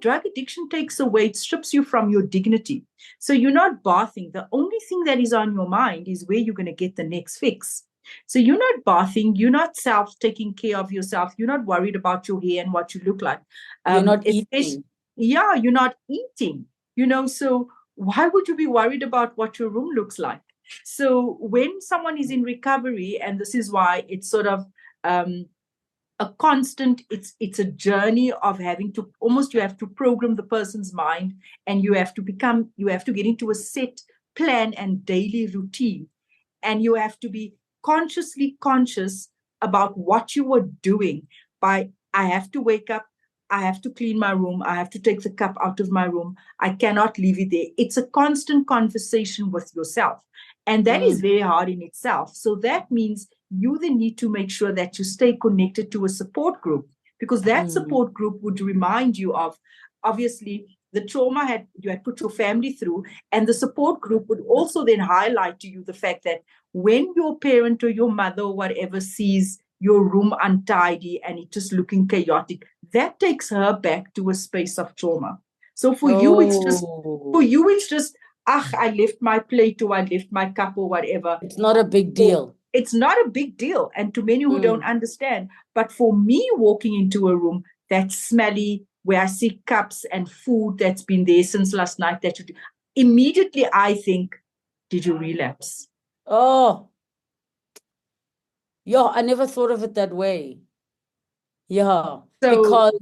drug addiction takes away, it strips you from your dignity. So you're not bathing. The only thing that is on your mind is where you're going to get the next fix. So you're not bathing, you're not taking care of yourself, you're not worried about your hair and what you look like. You're not eating. Yeah, you're not eating, so why would you be worried about what your room looks like? So when someone is in recovery, and this is why it's sort of a constant, it's a journey of having to you have to program the person's mind, and you have to get into a set plan and daily routine, and you have to be consciously conscious about what you were doing. I have to wake up, I have to clean my room, I have to take the cup out of my room, I cannot leave it there. It's a constant conversation with yourself, and that is very hard in itself. So that means you then need to make sure that you stay connected to a support group, because that support group would remind you of, obviously, the trauma you had put your family through, and the support group would also then highlight to you the fact that when your parent or your mother or whatever sees your room untidy and it just looking chaotic, that takes her back to a space of trauma. So for you, it's just, I left my plate, or I left my cup, or whatever. It's not a big deal. It's not a big deal. And to many who don't understand, but for me, walking into a room that's smelly, where I see cups and food that's been there since last night, immediately I think, did you relapse? Oh, yeah, I never thought of it that way. Yeah, because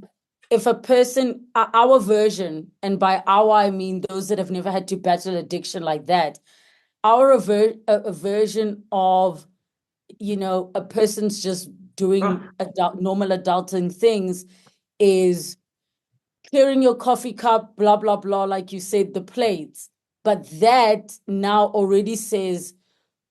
if a person, our version, and by our, I mean those that have never had to battle addiction like that, our version of, a person's just doing normal adulting things is clearing your coffee cup, blah, blah, blah, like you said, the plates. But that now already says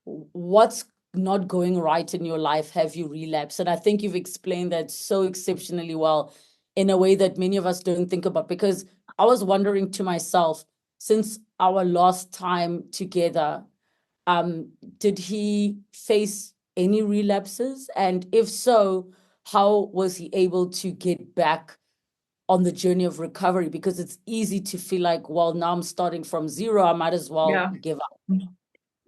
what's not going right in your life. Have you relapsed? And I think you've explained that so exceptionally well in a way that many of us don't think about, because I was wondering to myself, since our last time together, did he face any relapses? And if so, how was he able to get back on the journey of recovery? Because it's easy to feel like, well, now I'm starting from zero, I might as well give up.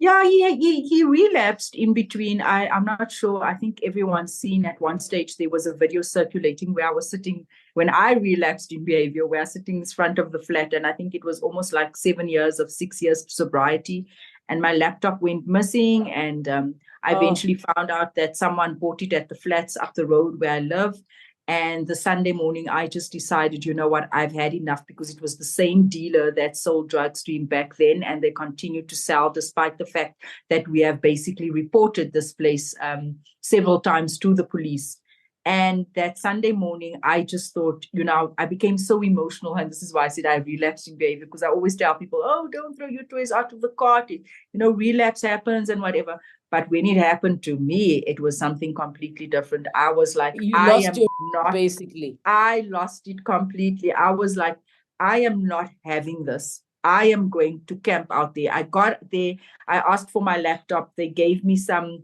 Yeah, he relapsed in between. I'm not sure. I think everyone's seen at one stage there was a video circulating where I was sitting when I relapsed in behavior, where I was sitting in front of the flat, and I think it was almost like 6 years of sobriety, and my laptop went missing, and I eventually found out that someone bought it at the flats up the road where I live. And the Sunday morning, I just decided, you know what, I've had enough, because it was the same dealer that sold drugs to him back then, and they continued to sell despite the fact that we have basically reported this place several times to the police. And that Sunday morning, I just thought, I became so emotional. And this is why I said I relapsed in behavior, because I always tell people, oh, don't throw your toys out of the cart. Relapse happens and whatever. But when it happened to me, it was something completely different. I was like, basically. I lost it completely. I was like, I am not having this. I am going to camp out there. I got there. I asked for my laptop. They gave me some,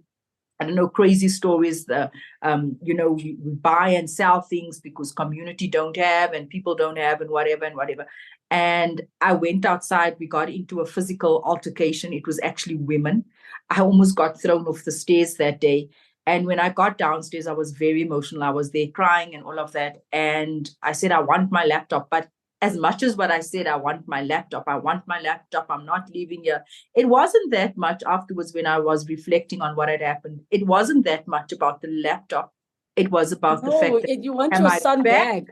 I don't know, crazy stories. We buy and sell things because community don't have and people don't have and whatever. And I went outside. We got into a physical altercation. It was actually women. I almost got thrown off the stairs that day. And when I got downstairs, I was very emotional. I was there crying and all of that. And I said, I want my laptop. But as much as what I said, I want my laptop, I'm not leaving here. It wasn't that much afterwards when I was reflecting on what had happened. It wasn't that much about the laptop. It was about the fact that you want your son back.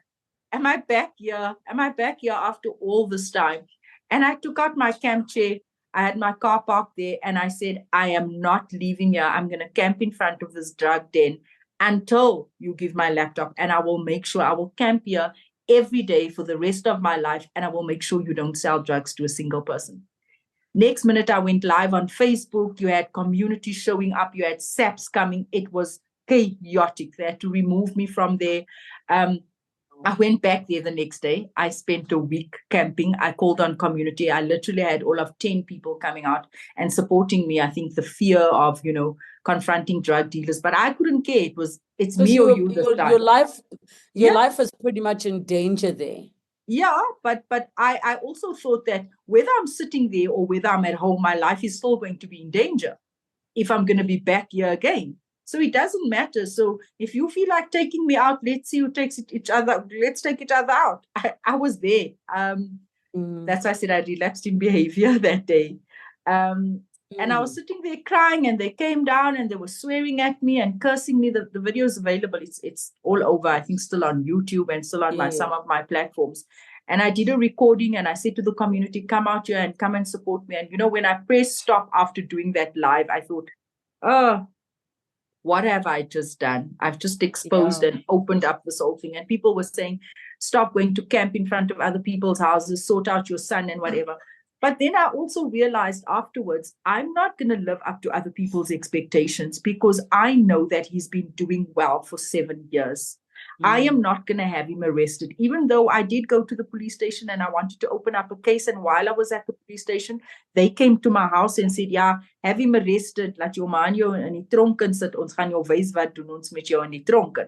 Am I back here? Am I back here after all this time? And I took out my camp chair. I had my car parked there, and I said, I am not leaving here. I'm going to camp in front of this drug den until you give my laptop, and I will make sure I will camp here every day for the rest of my life, and I will make sure you don't sell drugs to a single person. Next minute, I went live on Facebook. You had community showing up. You had SAPs coming. It was chaotic. They had to remove me from there. I went back there the next day. I spent a week camping. I called on community. I literally had all of 10 people coming out and supporting me. I think the fear of, confronting drug dealers, but I couldn't care. It's me or you this time. Your life is pretty much in danger there. Yeah, but I also thought that whether I'm sitting there or whether I'm at home, my life is still going to be in danger if I'm going to be back here again. So it doesn't matter. So if you feel like taking me out, let's see who takes each other. Let's take each other out. I was there. That's why I said I relapsed in behavior that day. And I was sitting there crying, and they came down and they were swearing at me and cursing me. The video is available. It's all over. I think still on YouTube and still on some of my platforms. And I did a recording, and I said to the community, come out here and come and support me. And, you know, when I pressed stop after doing that live, I thought, oh, what have I just done? I've just exposed and opened up this whole thing. And people were saying, stop going to camp in front of other people's houses, sort out your son and whatever. But then I also realized afterwards, I'm not going to live up to other people's expectations, because I know that he's been doing well for 7 years. I am not going to have him arrested, even though I did go to the police station and I wanted to open up a case. And while I was at the police station, they came to my house and said, yeah, have him arrested. Laat jou man jou in die tronk sit. Ons gaan jou wys wat doen ons met jou in die tronk.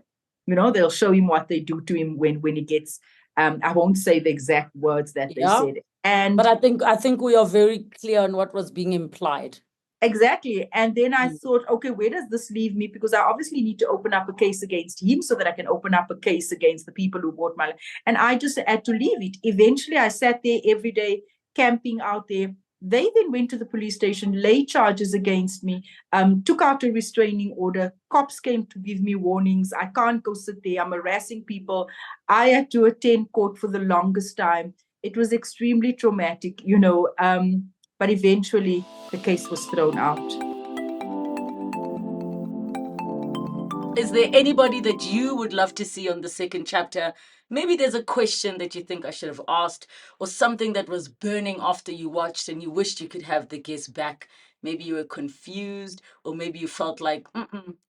You know, they'll show him what they do to him when he gets, I won't say the exact words that they said. But I think we are very clear on what was being implied. Exactly. And then I thought, okay, where does this leave me? Because I obviously need to open up a case against him so that I can open up a case against the people who bought my life. And I just had to leave it. Eventually, I sat there every day, camping out there. They then went to the police station, laid charges against me, took out a restraining order. Cops came to give me warnings. I can't go sit there. I'm harassing people. I had to attend court for the longest time. It was extremely traumatic, you know, but eventually the case was thrown out. Is there anybody that you would love to see on the second chapter? Maybe there's a question that you think I should have asked, or something that was burning after you watched and you wished you could have the guest back. Maybe you were confused, or maybe you felt like,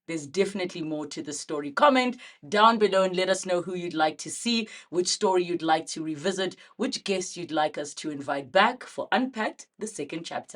there's definitely more to the story. Comment down below and let us know who you'd like to see, which story you'd like to revisit, which guest you'd like us to invite back for Unpacked, the second chapter.